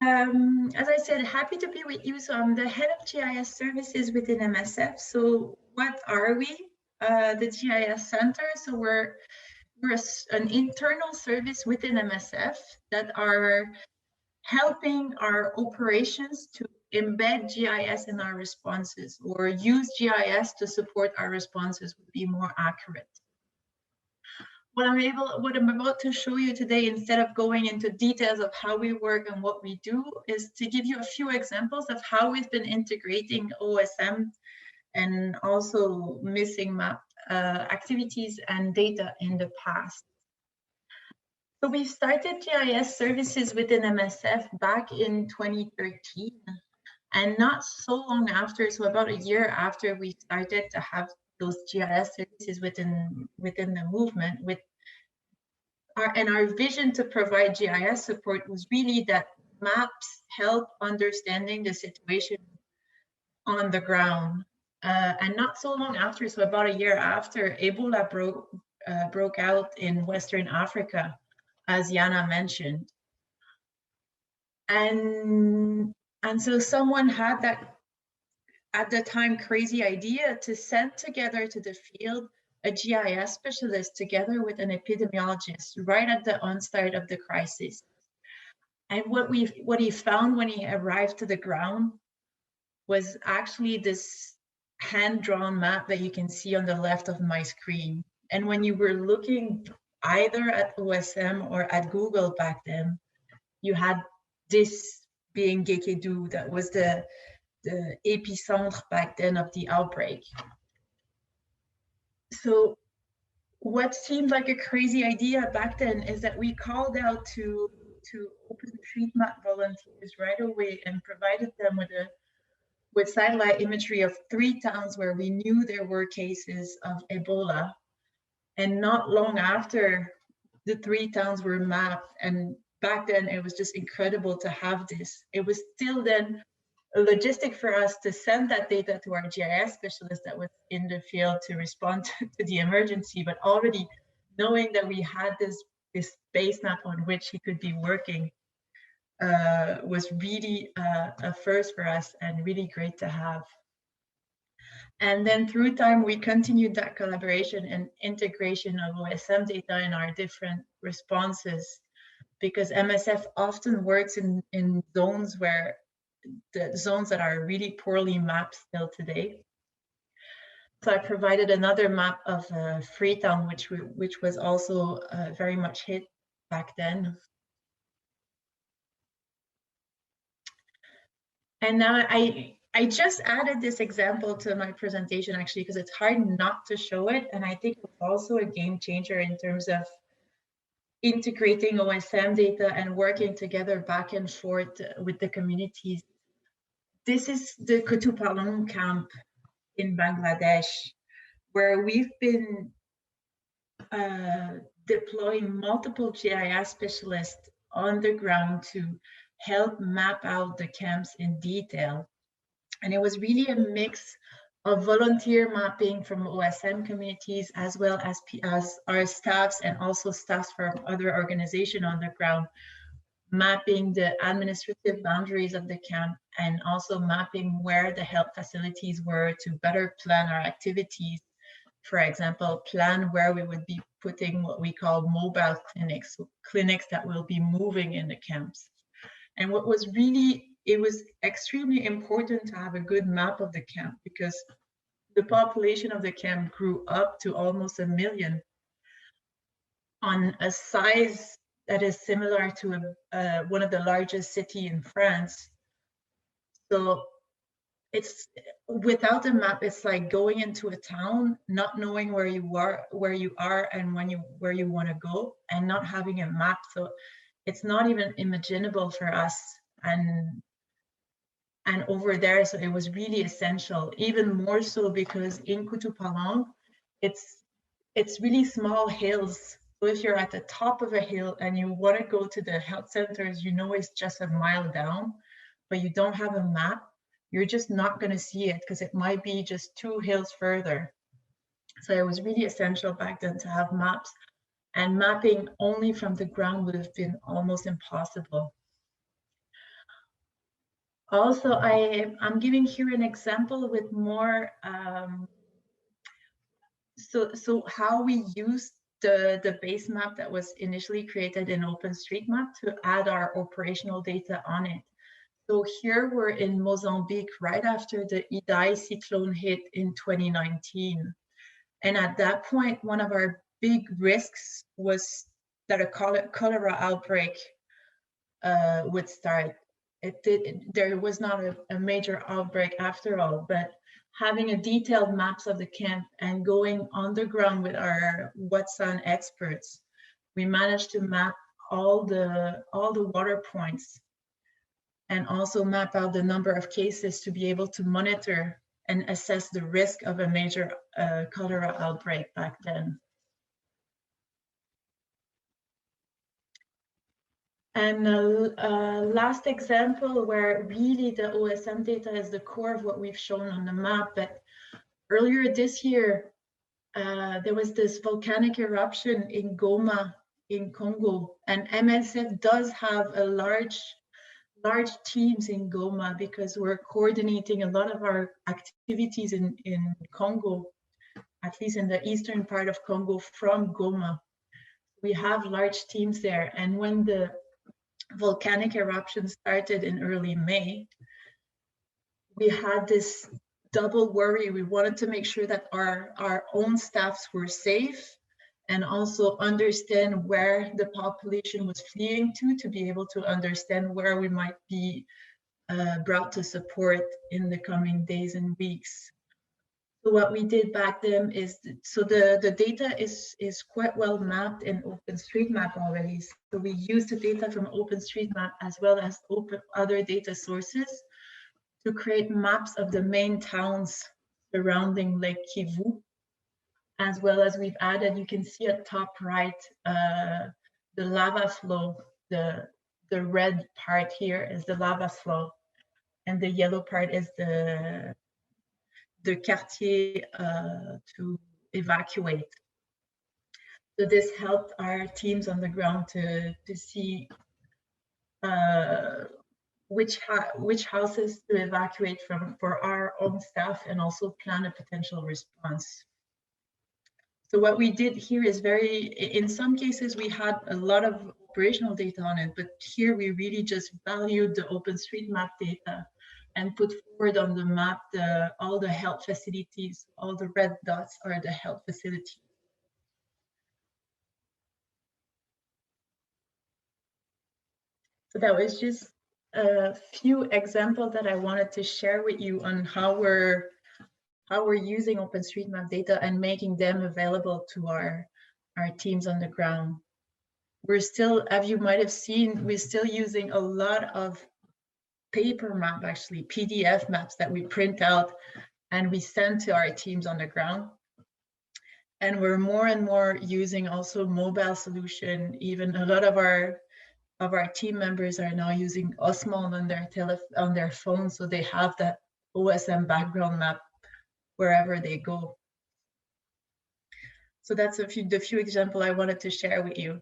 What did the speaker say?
As I said, happy to be with you. So I'm the head of GIS services within MSF. So what are we? The GIS Center. So we're an internal service within MSF that are helping our operations to embed GIS in our responses, or use GIS to support our responses would be more accurate. What I'm about to show you today, instead of going into details of how we work and what we do, is to give you a few examples of how we've been integrating OSM and also missing map activities and data in the past. So we started GIS services within MSF back in 2013, and not so long after, so about a year after we started to have those GIS services within the movement, our vision to provide GIS support was really that maps help understanding the situation on the ground. And not so long after, so about a year after, Ebola broke out in Western Africa, as Jana mentioned. And so someone had that, at the time, crazy idea to send together to the field a GIS specialist together with an epidemiologist right at the onset of the crisis. And what he found when he arrived to the ground was actually this hand-drawn map that you can see on the left of my screen. And when you were looking either at OSM or at Google back then, you had this being Gekedu, that was the epicentre back then of the outbreak. So what seemed like a crazy idea back then is that we called out to OpenStreetMap volunteers right away and provided them with satellite imagery of 3 towns where we knew there were cases of Ebola. And not long after, the 3 towns were mapped. And back then it was just incredible to have this. It was still then a logistic for us to send that data to our GIS specialist that was in the field to respond to the emergency, but already knowing that we had this base map on which he could be working was really a first for us and really great to have. And then through time, we continued that collaboration and integration of OSM data in our different responses, because MSF often works in zones where the zones that are really poorly mapped still today. So I provided another map of Freetown, which was also very much hit back then. And now I just added this example to my presentation, actually, because it's hard not to show it. And I think it's also a game changer in terms of integrating OSM data and working together back and forth with the communities. This is the Kutupalong camp in Bangladesh, where we've been deploying multiple GIS specialists on the ground to help map out the camps in detail. And it was really a mix of volunteer mapping from OSM communities, as well as our staffs and also staffs from other organizations on the ground, mapping the administrative boundaries of the camp and also mapping where the health facilities were to better plan our activities. For example, plan where we would be putting what we call mobile clinics, so clinics that will be moving in the camps. And what was really, it was extremely important to have a good map of the camp, because the population of the camp grew up to almost 1 million on a size that is similar to one of the largest cities in France. So it's, without a map, it's like going into a town, not knowing where you are and where you want to go, and not having a map. So it's not even imaginable for us. And over there, so it was really essential, even more so because in Kutupalong, it's really small hills. So if you're at the top of a hill and you want to go to the health centers, you know it's just a mile down, but you don't have a map, you're just not going to see it because it might be just 2 hills further. So it was really essential back then to have maps, and mapping only from the ground would have been almost impossible. Also, I'm giving here an example with more, so how we use the base map that was initially created in OpenStreetMap to add our operational data on it. So here we're in Mozambique right after the Idai cyclone hit in 2019. And at that point, one of our big risks was that a cholera outbreak would start. There was not a major outbreak after all, but having a detailed maps of the camp and going underground with our Watson experts, we managed to map all the water points and also map out the number of cases to be able to monitor and assess the risk of a major cholera outbreak back then. And last example where really the OSM data is the core of what we've shown on the map, but earlier this year, there was this volcanic eruption in Goma in Congo, and MSF does have a large teams in Goma because we're coordinating a lot of our activities in Congo, at least in the eastern part of Congo from Goma. We have large teams there, and when the volcanic eruption started in early May, we had this double worry. We wanted to make sure that our own staffs were safe and also understand where the population was fleeing to be able to understand where we might be brought to support in the coming days and weeks. So what we did back then is, so the data is quite well mapped in OpenStreetMap already. So we use the data from OpenStreetMap as well as other data sources to create maps of the main towns surrounding Lake Kivu, as well as we've added, you can see at top right, the lava flow. The red part here is the lava flow, and the yellow part is the quartier to evacuate. So this helped our teams on the ground to see which houses to evacuate from for our own staff and also plan a potential response. So what we did here is in some cases we had a lot of operational data on it, but here we really just valued the OpenStreetMap data and put forward on the map all the health facilities. All the red dots are the health facilities. So that was just a few examples that I wanted to share with you on how we're using OpenStreetMap data and making them available to our teams on the ground. We're still, as you might have seen, we're still using a lot of paper map, actually PDF maps that we print out and we send to our teams on the ground. And we're more and more using also mobile solution. Even a lot of our team members are now using Osmond on their phone, so they have that OSM background map wherever they go. So that's the few examples I wanted to share with you.